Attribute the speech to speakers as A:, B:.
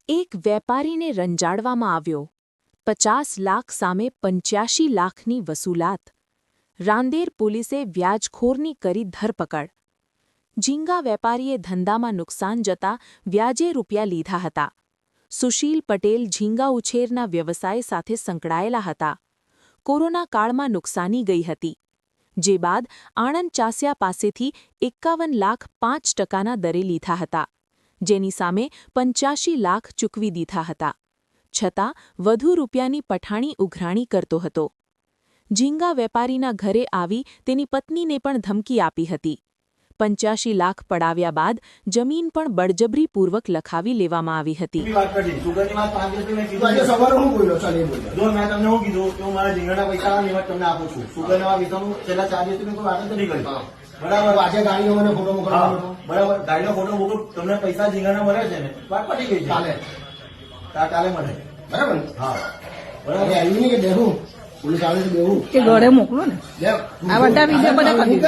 A: એક વેપારીને રંજાડવામાં આવ્યો. 50 લાખ સામે 85 લાખની વસૂલાત. રાંદેર પોલીસે વ્યાજખોરની કરી ધરપકડ. ઝીંગા વેપારીએ ધંધામાં નુકસાન જતા વ્યાજે રૂપિયા લીધા હતા. સુશીલ પટેલ ઝીંગા ઉછેરના વ્યવસાય સાથે સંકળાયેલા હતા. કોરોના કાળમાં નુકસાની ગઈ હતી. જે બાદ આણંદ ચાસિયા પાસેથી 51 લાખ 5% દરે લીધા હતા, જેની સામે 85 લાખ ચૂકવી દીધા હતા. છતાં વધુ રૂપિયાની પઠાણી ઉઘરાણી કરતો હતો. ઝીંગા વેપારીના ઘરે આવી તેની પત્નીને પણ ધમકી આપી હતી. 85 લાખ પડાવ્યા બાદ જમીન પણ બળજબરીપૂર્વક લખાવી લેવામાં આવી હતી.
B: બરાબર આજે ગાડીનો મને ફોટો મોકલવાનો બરાબર ગાડીનો ફોટો મોકલું તમને પૈસા ઝીંગાના મળે છે ને વાત પટી ગઈ કાલે મળે બરાબર હા બરાબર આવી નહીં કે બેહું પોલીસ આવે છે બેહું
C: કે ઘરે મોકલો ને આ બધા વિડીયો બધા કરી